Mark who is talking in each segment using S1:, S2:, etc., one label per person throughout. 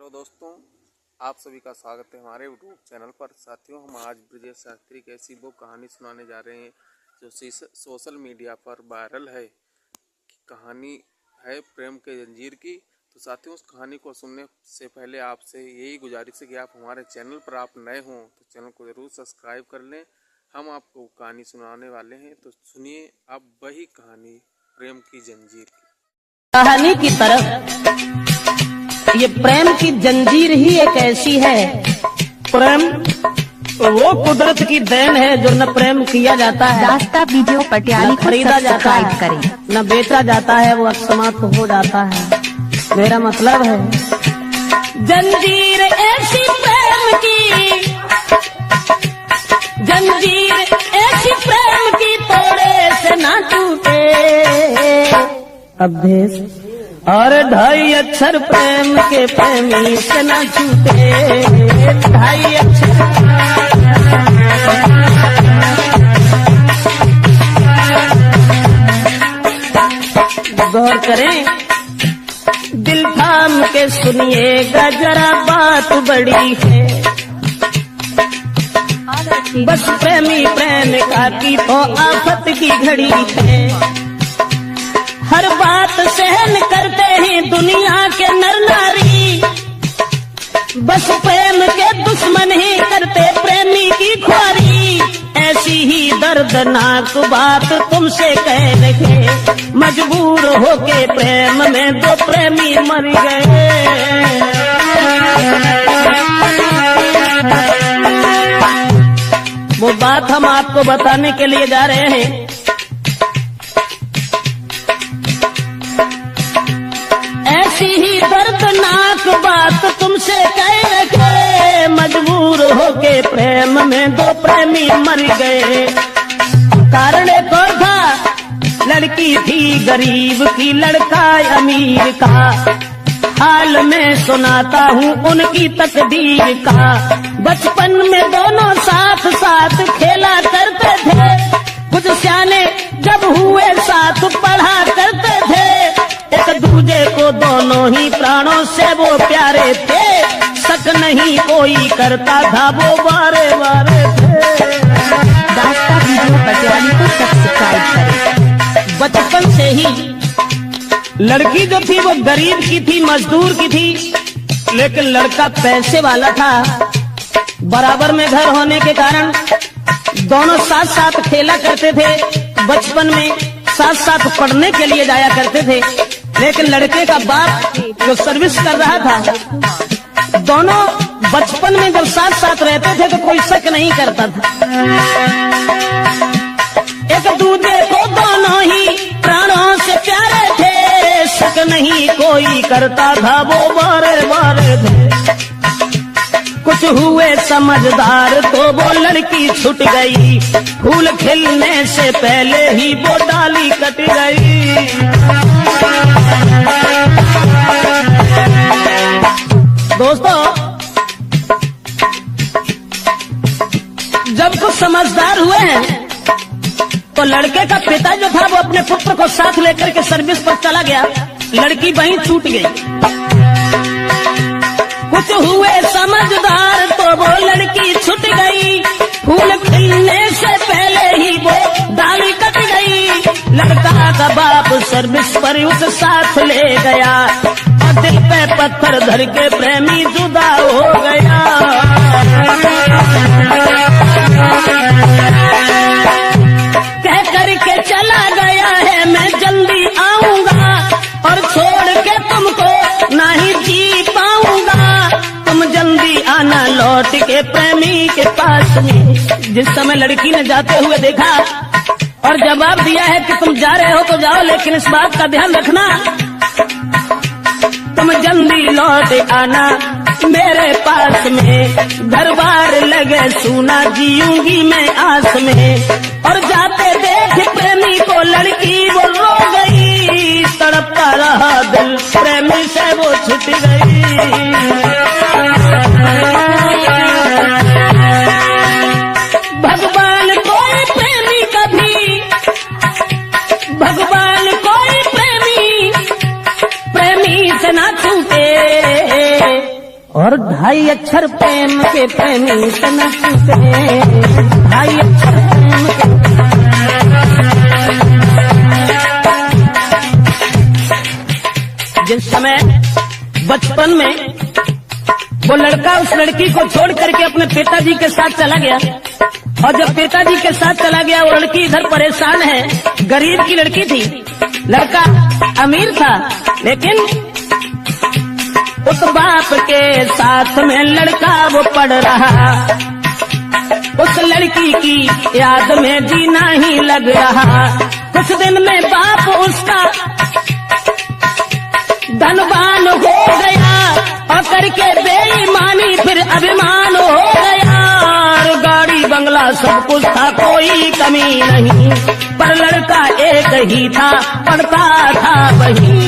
S1: Hello दोस्तों, आप सभी का स्वागत है हमारे यूट्यूब चैनल पर। साथियों, हम आज ब्रजेश शास्त्री की ऐसी वो कहानी सुनाने जा रहे हैं जो सोशल मीडिया पर वायरल है। कहानी है प्रेम के जंजीर की। तो साथियों, उस कहानी को सुनने से पहले आपसे यही गुजारिश है कि आप हमारे चैनल पर आप नए हों तो चैनल को ज़रूर सब्सक्राइब कर लें। हम आपको कहानी सुनाने वाले हैं, तो सुनिए आप वही कहानी प्रेम की जंजीर की।
S2: कहानी की तरफ ये प्रेम की जंजीर ही एक ऐसी है। प्रेम वो कुदरत की देन है जो न प्रेम किया जाता है,
S3: रास्ता वीडियो पटियाली को
S2: खरीदा जाता है,
S3: करें,
S2: न बेचा जाता है, वो समाप्त हो जाता है। मेरा मतलब है जंजीर ऐसी प्रेम की, जंजीर ऐसी प्रेम की तोड़े से ना टूटे। अभ्यस और 2.5 अक्षर प्रेम के प्रेमी से न छूटे। 2.5 अक्षर गौर करें, दिल थाम के सुनिएगा जरा, बात बड़ी है। बस प्रेमी प्रेमिका की तो आफत की घड़ी है। हर बात सहन करते हैं दुनिया के नर नारी, बस प्रेम के दुश्मन ही करते प्रेमी की ख्वारी। ऐसी ही दर्दनाक बात तुमसे कह रहे, मजबूर होके प्रेम में 2 प्रेमी मर गए। वो बात हम आपको बताने के लिए जा रहे हैं। ऐसी ही दर्दनाक बात तुमसे कह रखे, मजबूर होके प्रेम में 2 प्रेमी मर गए। कारण एक और था, लड़की थी गरीब की, लड़का अमीर का। हाल में सुनाता हूँ उनकी तकदीर का। बचपन में दोनों साथ साथ खेला करते थे, कुछ सियाने जब हुए साथ पढ़ा करते थे। एक दूजे को दोनों ही प्राणों से वो प्यारे थे, शक नहीं कोई करता था वो बारे बारे थे।
S3: रास्ता वीडियो पटियाली को सब्सक्राइब करें।
S2: बचपन से ही लड़की जो थी वो गरीब की थी, मजदूर की थी, लेकिन लड़का पैसे वाला था। बराबर में घर होने के कारण दोनों साथ साथ खेला करते थे। बचपन में साथ साथ पढ़ने के लिए जाया करते थे, लेकिन लड़के का बाप जो सर्विस कर रहा था, दोनों बचपन में जब साथ साथ रहते थे तो कोई शक नहीं करता था। एक दूसरे को दोनों ही प्राणों से प्यारे थे, शक नहीं कोई करता था वो बारे बारे थे। कुछ हुए समझदार तो वो लड़की छूट गई, फूल खिलने से पहले ही वो डाली कट गई। दोस्तों, जब कुछ समझदार हुए हैं तो लड़के का पिता जो था वो अपने पुत्र को साथ लेकर के सर्विस पर चला गया, लड़की वहीं छूट गई। कुछ हुए समझदार तो वो लड़की छूट गई, फूल खिलने से पहले ही वो डाली कट गई। लड़का का बाप सर्विस पर उस साथ ले गया, और दिल पे पत्थर धर के प्रेमी जुदा हो गया। कह करके चला गया है मैं जल्दी आऊंगा, और छोड़ के तुमको नहीं जी पाऊंगा। तुम जल्दी आना लौट के प्रेमी के पास में। जिस समय लड़की ने जाते हुए देखा और जवाब दिया है कि तुम जा रहे हो तो जाओ, लेकिन इस बात का ध्यान रखना तुम जल्दी लौट आना मेरे पास में। घर बार लगे सुना, जीऊंगी मैं आस में। और जाते देख प्रेमी को लड़की वो रो गई, तड़पता रहा दिल प्रेमी से वो छूट गई। भगवान कोई प्रेमी कभी, भगवान कोई प्रेमी प्रेमी से ना छूटे। और 2.5 अक्षर प्रेम के प्रेमी तन टूटे, 2.5 अक्षर प्रेम के। जिस समय बचपन में वो लड़का उस लड़की को छोड़ करके अपने पिताजी के साथ चला गया, और जब पिताजी के साथ चला गया वो लड़की इधर परेशान है, गरीब की लड़की थी, लड़का अमीर था, लेकिन उस बाप के साथ में लड़का वो पढ़ रहा, उस लड़की की याद में जीना ही लग रहा। कुछ दिन में बाप उसका धनवान हो गया, और करके बेईमानी फिर अभिमान हो गया, और गाड़ी बंगला सब कुछ था, कोई कमी नहीं, पर लड़का एक ही था, पढ़ता था वही।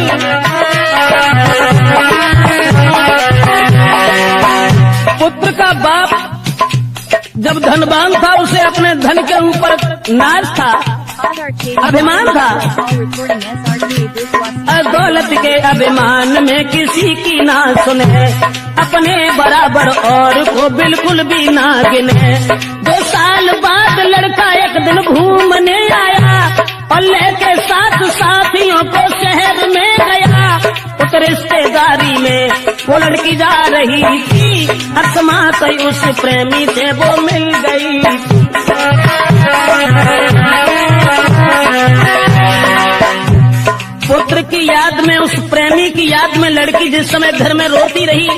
S2: पुत्र का बाप जब धनवान था, उसे अपने धन के ऊपर नाज था, अभिमान था, दौलत के अभिमान में किसी की ना सुने, अपने बराबर और को बिल्कुल भी ना गिने। 2 साल बाद लड़का एक दिन घूमने आया, और लेके 7 साथियों को शहर में गया। उस रिश्तेदारी में वो लड़की जा रही थी, अकस्मात उस प्रेमी से वो मिल गई। पुत्र की याद में, उस प्रेमी की याद में लड़की जिस समय घर में रोती रही,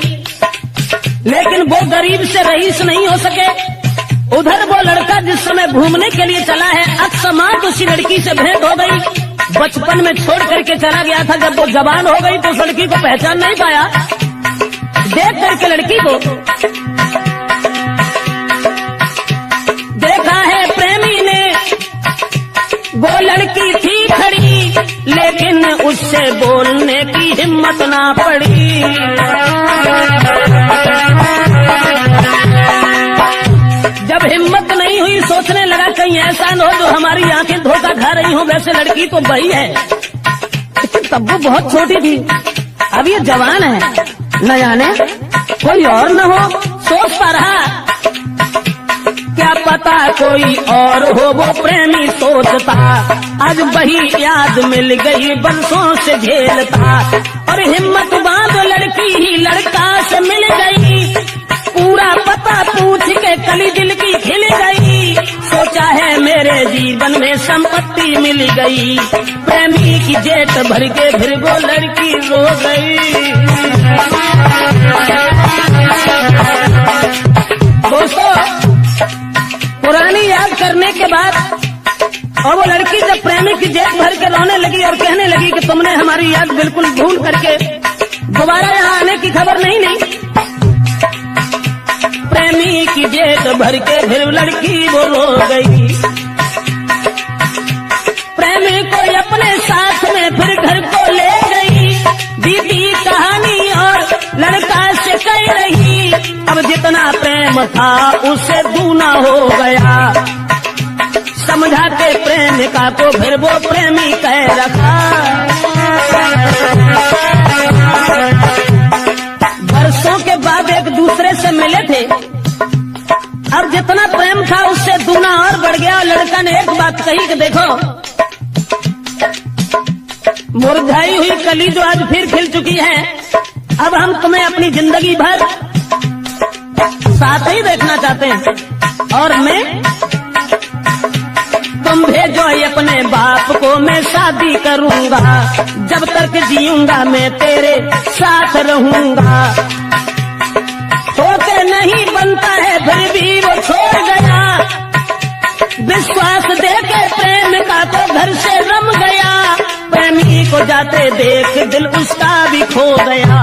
S2: लेकिन वो गरीब से रईस नहीं हो सके। उधर वो लड़का जिस समय घूमने के लिए चला है, अकस्मात उसी लड़की से भेंट हो गई। बचपन में छोड़ करके चला गया था, जब वो जवान हो गई तो उस लड़की को पहचान नहीं पाया। देख करके लड़की को देखा है प्रेमी ने, वो लड़की थी खड़ी, लेकिन उससे बोलने की हिम्मत ना पड़ी। जब हिम्मत नहीं हुई, सोचने लगा कहीं ऐसा न हो जो हमारी आंखें धोखा खा रही हो। वैसे लड़की तो वही है, लेकिन तब वो बहुत छोटी थी, अब ये जवान है, न जाने कोई और न हो। सोचता रहा, क्या पता कोई और हो, वो प्रेमी सोचता। आज वही याद मिल गई, बरसों से झेलता, और हिम्मत बांध लड़की ही लड़का से मिल गई। पूरा पता पूछ के कली दिल की खिल गई, सोचा है मेरे जीवन में संपत्ति मिल गई। प्रेमी की जेट भर के फिर वो लड़की रो गई। दोस्तों, पुरानी याद करने के बाद और वो लड़की जब प्रेमी की जेब भर के रोने लगी और कहने लगी कि तुमने हमारी याद बिल्कुल भूल करके दोबारा यहाँ आने की खबर नहीं ली। प्रेमी की जेब भर के फिर लड़की वो रो गई। प्रेमी को अपने साथ में फिर घर को ले गई। बीती कहानी और लड़का से कह रही, अब जितना प्रेम था उससे दूना हो गया। समझाते प्रेमिका को फिर वो प्रेमी कह रखा। वर्षों के बाद एक दूसरे से मिले थे, अब जितना प्रेम था उससे दूना और बढ़ गया। और लड़का ने एक बात कही कि देखो, मुरझाई हुई कली जो आज फिर खिल चुकी है, अब हम तुम्हें अपनी जिंदगी भर साथ ही देखना चाहते हैं। और मैं, तुम भेजो अपने बाप को, मैं शादी करूंगा। जब तक जीऊंगा मैं तेरे साथ रहूंगा। होते नहीं बनता है फिर भी वो छोड़ गया। विश्वास देके प्रेम का तो घर से रम गया। प्रेमी को जाते देख दिल उसका भी खो गया।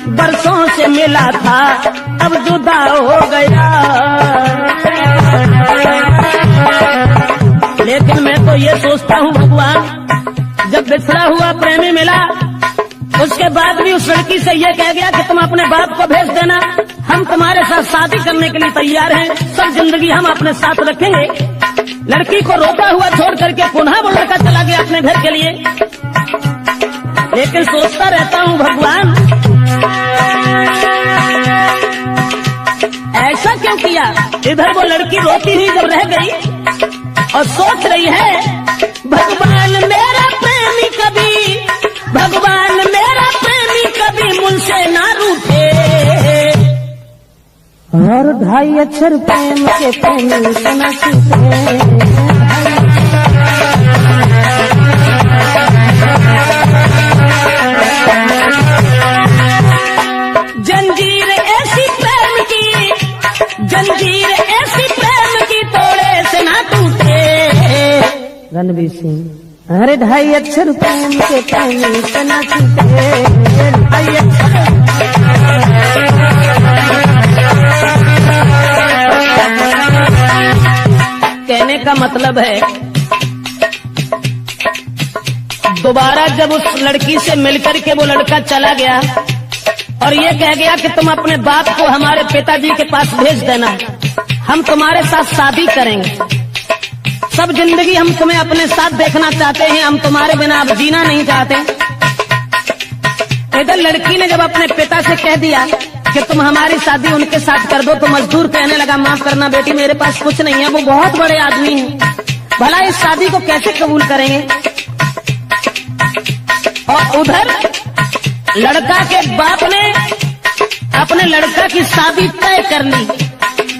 S2: बरसों से मिला था अब जुदा हो गया। लेकिन मैं तो ये सोचता हूँ भगवान, जब बिछड़ा हुआ प्रेमी मिला उसके बाद भी उस लड़की से ये कह गया कि तुम अपने बाप को भेज देना, हम तुम्हारे साथ शादी करने के लिए तैयार हैं, सब जिंदगी हम अपने साथ रखेंगे। लड़की को रोता हुआ छोड़ करके पुनः वो लड़का चला गया अपने घर के लिए। लेकिन सोचता रहता हूँ भगवान, क्यों किया? इधर वो लड़की रोती हुई जब रह गई और सोच रही है भगवान मेरा प्रेमी कभी, भगवान मेरा प्रेमी कभी मुझसे ना रूठे। और 2.5 अक्षर प्रेम के प्रेमी से न छूटे। जंजीर ऐसी प्रेम की, जंजीर ऐसी प्रेम की तोड़े से ना टूटे। रणवीर सिंह, अरे 2.5 अक्षर प्रेम के प्रेमी से ना छूटे। 2.5 अक्षर कहने का मतलब है दोबारा जब उस लड़की से मिलकर के वो लड़का चला गया और ये कह गया कि तुम अपने बाप को हमारे पिताजी के पास भेज देना, हम तुम्हारे साथ शादी करेंगे, सब जिंदगी हम तुम्हें अपने साथ देखना चाहते हैं, हम तुम्हारे बिना अब जीना नहीं चाहते। इधर लड़की ने जब अपने पिता से कह दिया कि तुम हमारी शादी उनके साथ कर दो, तो मजदूर कहने लगा माफ करना बेटी, मेरे पास कुछ नहीं है, वो बहुत बड़े आदमी हैं, भला इस शादी को कैसे कबूल करेंगे। और उधर लड़का के बाप ने अपने लड़का की शादी तय कर ली,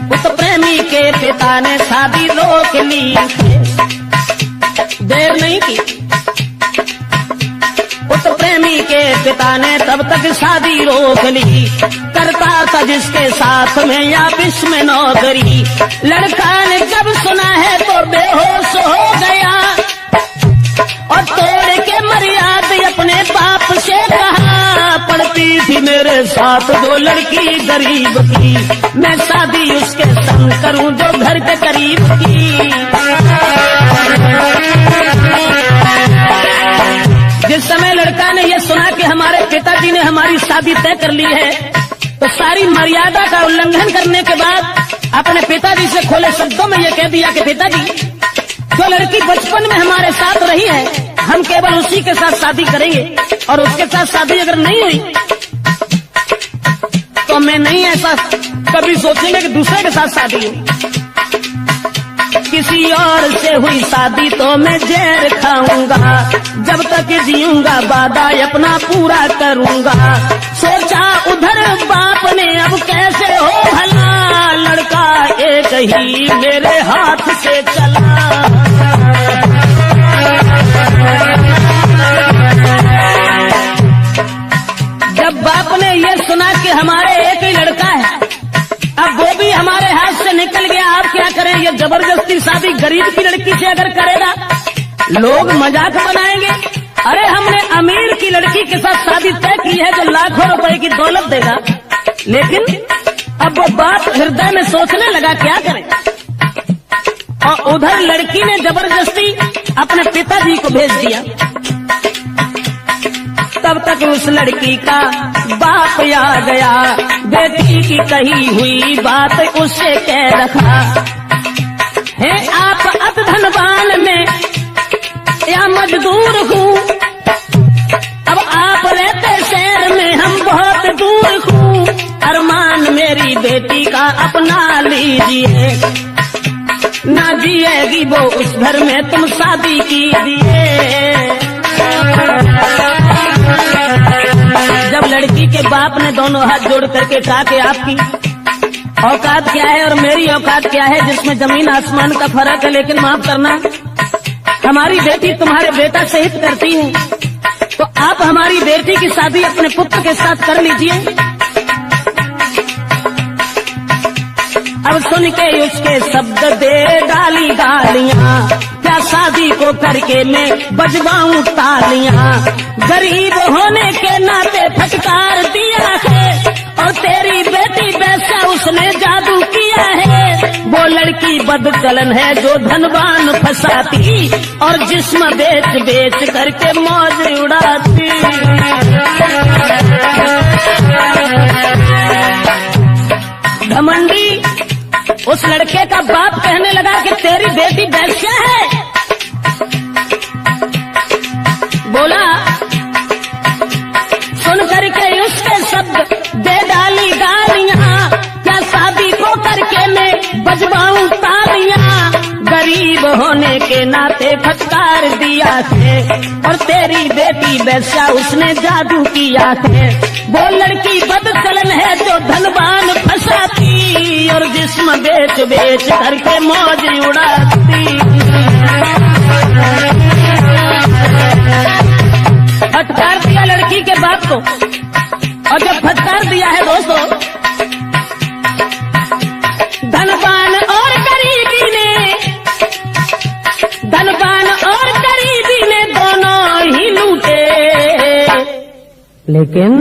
S2: उस प्रेमी के पिता ने शादी रोक ली, देर नहीं की। उस प्रेमी के पिता ने तब तक शादी रोक ली, करता था जिसके साथ में या विष में नौकरी। लड़का ने जब सुना है तो बेहोश हो गया और तोड़ के मर्यादा अपने बाप से कहा, पढ़ती थी मेरे साथ जो लड़की गरीब की, मैं शादी उसके संग करूं जो घर के करीब की। जिस समय लड़का ने यह सुना कि हमारे पिताजी ने हमारी शादी तय कर ली है, तो सारी मर्यादा का उल्लंघन करने के बाद अपने पिताजी से खोले शब्दों में यह कह दिया कि पिताजी, जो लड़की बचपन में हमारे साथ रही है हम केवल उसी के साथ शादी करेंगे, और उसके साथ शादी अगर नहीं हुई तो मैं नहीं ऐसा कभी सोचेंगे कि दूसरे के साथ शादी हो। किसी और से हुई शादी तो मैं जहर खाऊंगा, जब तक जीऊंगा वादा अपना पूरा करूंगा। सोचा उधर बाप ने अब कैसे हो भला, लड़का एक ही मेरे हाथ से चला। जब बाप ने ये सुना कि हमारे एक ही लड़का है, अब वो भी हमारे हाथ से निकल गया, आप क्या करें, ये जबरदस्ती शादी गरीब की लड़की से अगर करेगा लोग मजाक बनाएंगे। अरे हमने अमीर की लड़की के साथ शादी तय की है जो लाखों रुपए की दौलत देगा, लेकिन अब वो बाप हृदय में सोचने लगा क्या करें। और उधर लड़की ने जबरदस्ती अपने पिताजी को भेज दिया। तब तक उस लड़की का बाप आ गया, बेटी की कही हुई बात उससे कह रखा है, आप अब धनवान में या मजदूर हूँ, अब आप रहते शहर में हम बहुत दूर हूँ, अरमान मेरी बेटी का अपना लीजिए, ना जिएगी वो उस घर में तुम शादी कीजिए। जब लड़की के बाप ने दोनों हाथ जोड़ करके कहा कि आपकी औकात क्या है और मेरी औकात क्या है, जिसमें जमीन आसमान का फर्क है, लेकिन माफ करना हमारी बेटी तुम्हारे बेटा से हित करती है, तो आप हमारी बेटी की शादी अपने पुत्र के साथ कर लीजिए। अब सुन के उसके शब्द दे डाली गालियां, क्या शादी को करके मैं बजवाऊं तालियां, गरीब होने के नाते फटकार दिया है, और तेरी बेटी वैसा उसने जादू किया है। वो लड़की बदचलन है जो धनवान फंसाती, और जिस्म बेच बेच करके मौज उड़ाती। घमंडी उस लड़के का बाप कहने लगा कि तेरी बेटी वैश्या है। बोला सुन करके उसके शब्द दे डाली गालियां, क्या शादी को करके और तेरी बेटी वैसा उसने जादू किया है। वो लड़की बदचलन है जो धनवान फंसाती और जिस्म बेच बेच करके मौज उड़ाती। फटकार दिया लड़की के बाप को, और जब फटकार दिया है दोस्तों धनवान और गरीबी ने, धनवान और गरीबी ने दोनों ही लूटे, लेकिन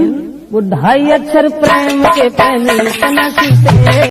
S2: वो 2.5 अक्षर प्रेम के पहले तना सीते।